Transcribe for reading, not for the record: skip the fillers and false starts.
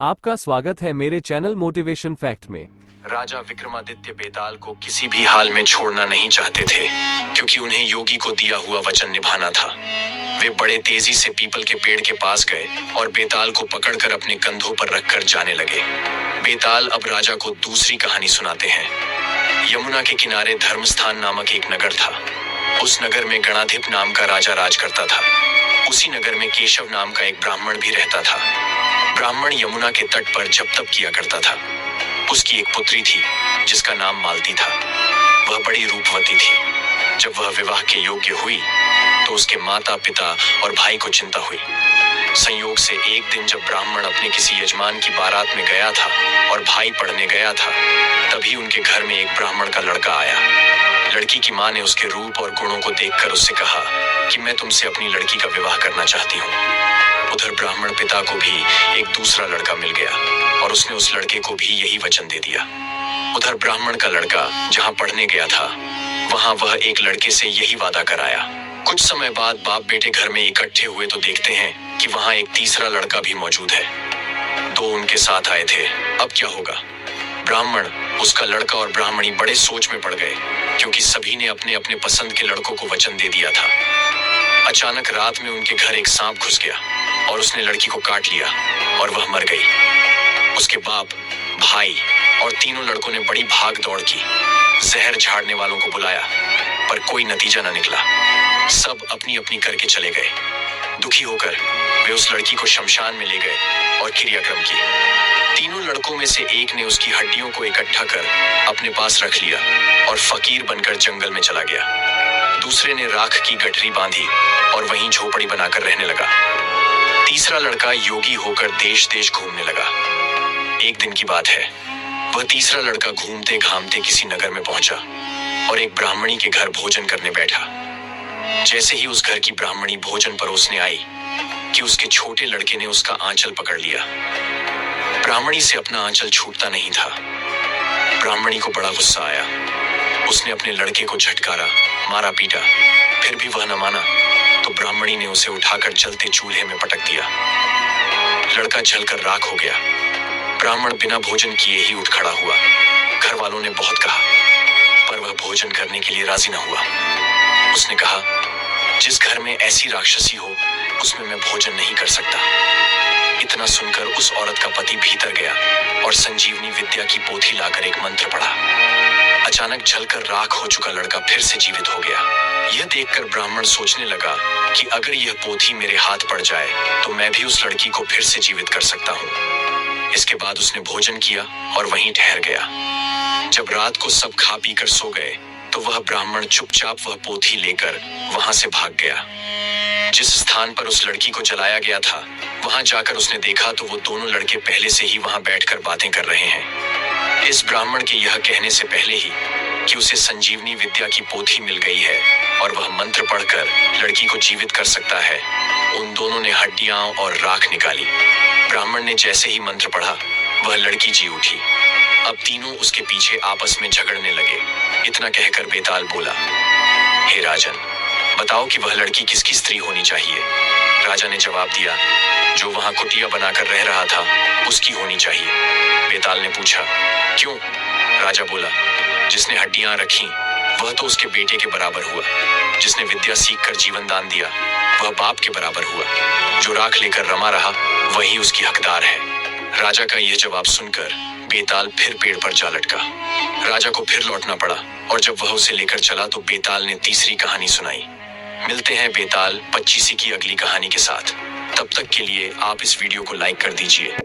आपका स्वागत है मेरे चैनल मोटिवेशन फैक्ट में। राजा विक्रमादित्य बेताल को किसी भी हाल में छोड़ना नहीं चाहते थे, क्योंकि उन्हें योगी को दिया हुआ वचन निभाना था। वे बड़े तेजी से पीपल के पेड़ के पास गए और बेताल को पकड़कर अपने कंधों पर रखकर जाने लगे। बेताल अब राजा को दूसरी कहानी सुनाते हैं। यमुना के किनारे धर्मस्थान नामक एक नगर था। उस नगर में गणाधिप नाम का राजा राज करता था। उसी नगर में केशव नाम का एक ब्राह्मण भी रहता था। ब्राह्मण यमुना के तट पर जप तप किया करता था। उसकी एक पुत्री थी जिसका नाम मालती था। वह बड़ी रूपवती थी। जब वह विवाह के योग्य हुई तो उसके माता पिता और भाई को चिंता हुई। संयोग से एक दिन जब ब्राह्मण अपने किसी यजमान की बारात में गया था और भाई पढ़ने गया था, तभी उनके घर में एक ब्राह्मण का लड़का आया। लड़की की मां ने उसके रूप और गुणों को देखकर उससे कहा कि मैं तुमसे अपनी लड़की का विवाह करना चाहती हूँ। उधर ब्राह्मण पिता को भी एक दूसरा लड़का मिल गया और उसने उस लड़के को भी यही वचन दे दिया। उधर ब्राह्मण का लड़का जहाँ पढ़ने गया था, वहाँ वह एक लड़के से यही वादा कराया। कुछ समय बाद बाप बेटे घर में इकट्ठे हुए तो देखते हैं कि वहाँ एक तीसरा लड़का भी मौजूद है। दो उनके साथ आए थे। अब क्या होगा? ब्राह्मण, उसका लड़का और ब्राह्मणी बड़े सोच में पड़ गए, क्योंकि सभी ने अपने अपने पसंद के लड़कों को वचन दे दिया था। अचानक रात में उनके घर एक सांप घुस गया और उसने लड़की को काट लिया और वह मर गई। उसके बाप, भाई और तीनों लड़कों ने बड़ी भाग दौड़ की। जहर झाड़ने वालों को बुलाया, पर कोई नतीजा न निकला। सब अपनी अपनी करके चले गए। दुखी होकर वे उस लड़की को शमशान में ले गए और क्रियाक्रम की। तीनों लड़कों में से एक ने उसकी हड्डियों को इकट्ठा कर अपने पास रख लिया और फकीर बनकर जंगल में चला गया। दूसरे ने राख की गठरी बांधी और वहीं झोपड़ी बनाकर रहने लगा। तीसरा लड़का योगी होकर देश देश घूमने लगा। एक दिन की बात है, वह तीसरा लड़का घूमते घामते किसी नगर में पहुंचा और एक ब्राह्मणी के घर भोजन करने बैठा। जैसे ही उस घर की ब्राह्मणी भोजन परोसने आई कि उसके छोटे लड़के ने उसका आंचल पकड़ लिया। ब्राह्मणी से अपना आंचल छूटता नहीं था। ब्राह्मणी को बड़ा गुस्सा आया। उसने अपने लड़के को झटकारा, मारा पीटा, फिर भी वह न माना तो ब्राह्मणी ने उसे उठाकर जलते चूल्हे में पटक दिया। लड़का जलकर राख हो गया। ब्राह्मण बिना भोजन किए ही उठ खड़ा हुआ। घर वालों ने बहुत कहा, पर वह भोजन करने के लिए राजी न हुआ। उसने कहा, जिस घर में ऐसी राक्षसी हो उसमें मैं भोजन नहीं कर सकता। इतना सुनकर उस औरत का पति भीतर गया और संजीवनी विद्या की पोथी लाकर एक मंत्र पढ़ा। अचानक जलकर राख हो चुका लड़का फिर से जीवित हो गया। यह देखकर ब्राह्मण सोचने लगा कि अगर यह पोथी मेरे हाथ पड़ जाए तो मैं भी उस लड़की को फिर से जीवित कर सकता हूँ। इसके बाद उसने भोजन किया और वहीं ठहर गया। जब रात को सब खा पी कर सो गए तो वह ब्राह्मण चुपचाप वह पोथी लेकर वहां से भाग गया। जिस स्थान पर उस लड़की को जलाया गया था, वहां जाकर उसने देखा तो वो दोनों लड़के पहले से ही वहां बैठकर बातें कर रहे हैं। इस ब्राह्मण के यह कहने से पहले ही कि उसे संजीवनी विद्या की पोथी मिल गई है और वह मंत्र पढ़कर लड़की को जीवित कर सकता है, उन दोनों ने हड्डियां और राख निकाली। ब्राह्मण ने जैसे ही मंत्र पढ़ा, वह लड़की जी उठी। अब तीनों उसके पीछे आपस में झगड़ने लगे। इतना कहकर बेताल बोला, हे राजन, बताओ कि वह लड़की किसकी स्त्री होनी चाहिए? राजा ने जवाब दिया, जो वहां कुटिया बनाकर रह रहा था उसकी होनी चाहिए। बेताल ने पूछा, क्यों? राजा बोला, जिसने हड्डियां रखी वह तो उसके बेटे के बराबर हुआ। जिसने विद्या सीखकर जीवन दान दिया वह बाप के बराबर हुआ। जो राख लेकर रमा रहा वही उसकी हकदार है। राजा का यह जवाब सुनकर बेताल फिर पेड़ पर जा लटका। राजा को फिर लौटना पड़ा और जब वह उसे लेकर चला तो बेताल ने तीसरी कहानी सुनाई। मिलते हैं बेताल 25 की अगली कहानी के साथ। तब तक के लिए आप इस वीडियो को लाइक कर दीजिए।